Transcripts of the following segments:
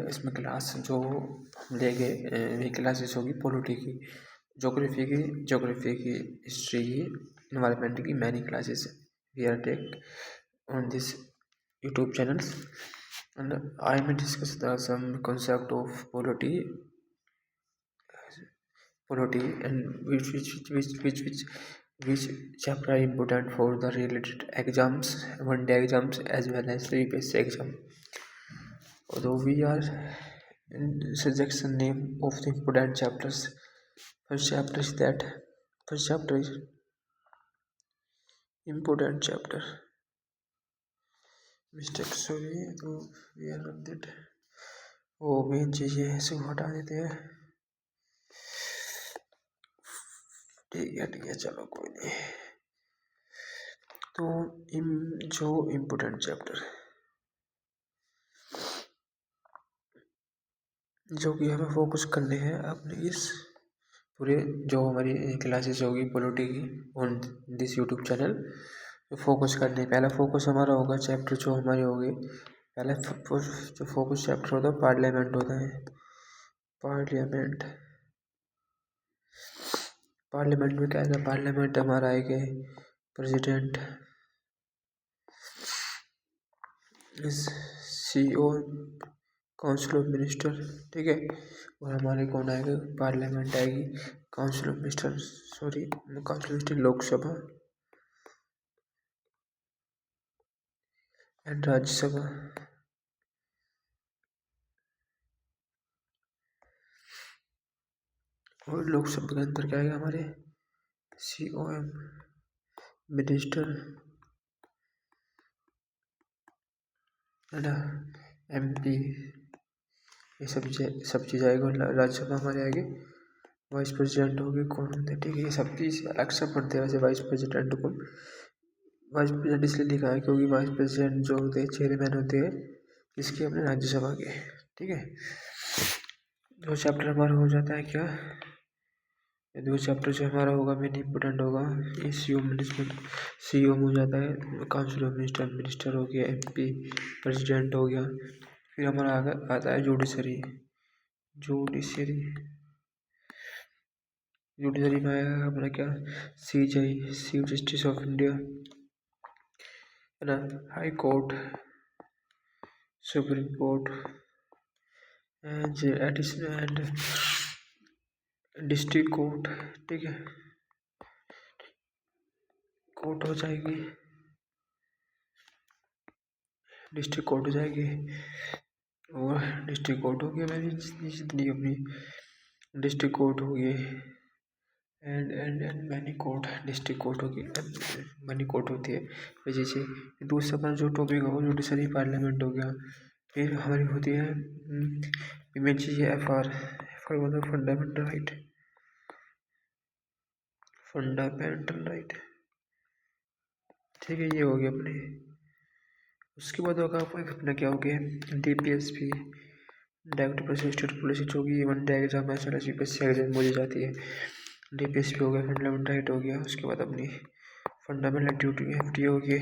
इसमें क्लास जो हम लेंगे ये क्लासेस होगी पॉलिटी की, ज्योग्राफी की, हिस्ट्री की, इन्वायरमेंट की, many classes we are take on this YouTube channels, and I may discuss some concept of polity and which chapter are important for the related exams, one day exams as well as previous exam. Although we are in suggestion name of the important chapters, first chapter is important chapter. Mistake sorry, तो we are update वो main चीज़ें हैं इसको हटा देते हैं। ठीक है चलो कोई नहीं। तो जो इम्पोर्टेंट चैप्टर जो कि हमें फोकस करने हैं अपने इस पूरे जो हमारी क्लासेस होगी पॉलिटी की ऑन दिस यूट्यूब चैनल, तो फोकस करने पहला फोकस हमारा होगा चैप्टर जो हमारे होंगे। पहला जो फोकस चैप्टर होता है पार्लियामेंट होता है। पार्लियामेंट में क्या है, पार्लियामेंट हमारा है कि president CEO council of minister, ठीक है। और हमारे कौन आएगा, पार्लियामेंट आएगी, council of minister Lok Sabha and Rajya Sabha. और लोकसभा के अंदर क्या आएगा हमारे COM मिनिस्टर MP, ये सब चीज़ आएगा। राज्यसभा हमारे आएगी, वाइस प्रेसिडेंट होगी कौन होते हैं, ठीक है। ये सब चीज़ अलग से पढ़ते हैं। वैसे वाइस प्रेसिडेंट इसलिए लिखा है क्योंकि वाइस प्रेसिडेंट जो होते हैं चेयरमैन होते हैं इसके अपने राज्यसभा के, ठीक है। दो चैप्टर हमारा हो जाता है क्या, दो चैप्टर जो हमारा होगा मेन इम्पोर्टेंट होगा, ये CEO हो जाता है, काउंसिल ऑफ मिनिस्टर हो गया, MP प्रेसिडेंट हो गया। फिर हमारा आता है जुडिशरी में आया हमारा क्या, चीफ जस्टिस ऑफ इंडिया, है ना, high court, supreme court and district court, ठीक है। कोर्ट हो जाएगी, डिस्ट्रिक्ट कोर्ट हो जाएगी, और डिस्ट्रिक्ट कोर्ट हो गया मेरी जितनी अपनी डिस्ट्रिक्ट कोर्ट हो गई and many court, district court होगी, मैनी कोर्ट होती है। जैसे दूसरा जो टॉपिक होगा जुडिशरी पार्लियामेंट हो गया। फिर हमारी होती है मेन चीज़ है FR मतलब फंडामेंटल राइट, ठीक है। ये हो गया अपने। उसके बाद होगा अपना क्या हो गया DPSP, direct process state police जो कि वन डे एग्जाम है, UPSC एग्जाम मुझे जाती है। DPSP हो गया, फंडामेंटल राइट हो गया। उसके बाद अपनी फंडामेंटल ड्यूटी FD होगी,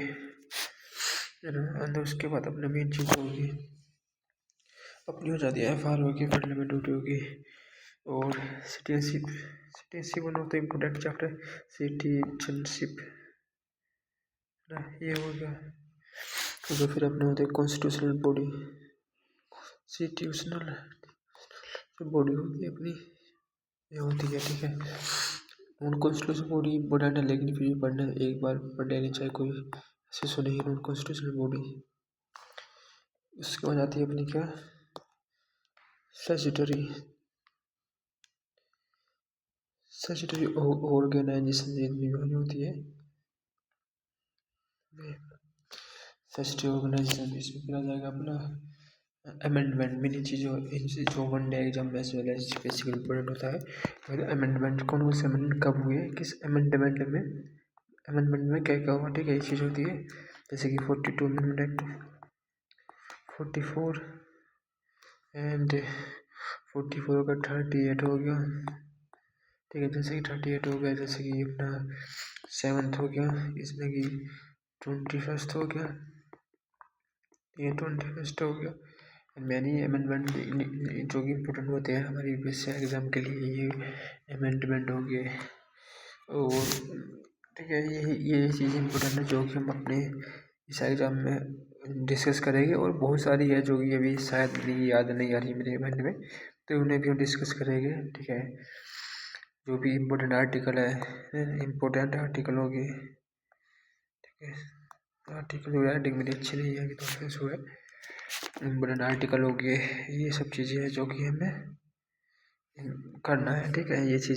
है ना। अंदर उसके बाद अपने मेन चीज़ होगी अपनी हो जाती है FR होगी, फंडामेंटल ड्यूटी होगी। और citizenship one of the important chapter, citizenship, है ना, ये हो गया। तो फिर अपने होते हैं कॉन्स्टिट्यूशनल बॉडी होती है अपनी, ये होती है, ठीक है। नॉन कॉन्स्टिट्यूशनल बॉडी इम्पोर्टेंट है, लेकिन फिर भी पढ़ना एक बार पढ़ लेनी चाहिए, कोई ऐसे सुने ही नॉन कॉन्स्टिट्यूशनल बॉडी। उसके बाद आती है अपनी क्या, स्टैट्यूटरी ऑर्गेनाइजेशन जितनी भी होती है, स्टैट्यूटरी ऑर्गेनाइजेशन। इसमें क्या जाएगा अपना अमेंडमेंट, मिनी चीज़ जो वन डे एग्जाम में as well as basically important होता है। अमेंडमेंट कौन से अमेंडमेंट कब हुए, किस अमेंडमेंट में क्या क्या हुआ, ठीक है। ये चीज़ होती है जैसे कि 42 अमेंडमेंट एक्ट, 44 एंड 44 का 38 हो गया, ठीक है। जैसे कि 38 हो गया, जैसे कि अपना 7th हो गया, इसमें कि 21st हो गया, ये 21st हो गया। मैनी अमेंडमेंट जो कि इम्पोर्टेंट होते हैं हमारी यूपीएससी एग्ज़ाम के लिए, ये अमेंडमेंट हो गए। और ठीक है, ये चीज़ें इम्पोर्टेंट है जो कि हम अपने इस एग्ज़ाम में डिस्कस करेंगे। और बहुत सारी है जो कि अभी शायद मेरी याद नहीं आ रही मेरे माइंड में, तो उन्हें भी हम डिस्कस करेंगे। ठीक है, जो भी इम्पोर्टेंट आर्टिकल है, इम्पोर्टेंट आर्टिकल हो गए। ठीक है, आर्टिकल राइटिंग मेरी अच्छी नहीं है अभी, तो इसमें है इम्पोर्टेंट आर्टिकल हो गए। ये सब चीज़ें हैं जो कि हमें करना है। ठीक है, ये चीज़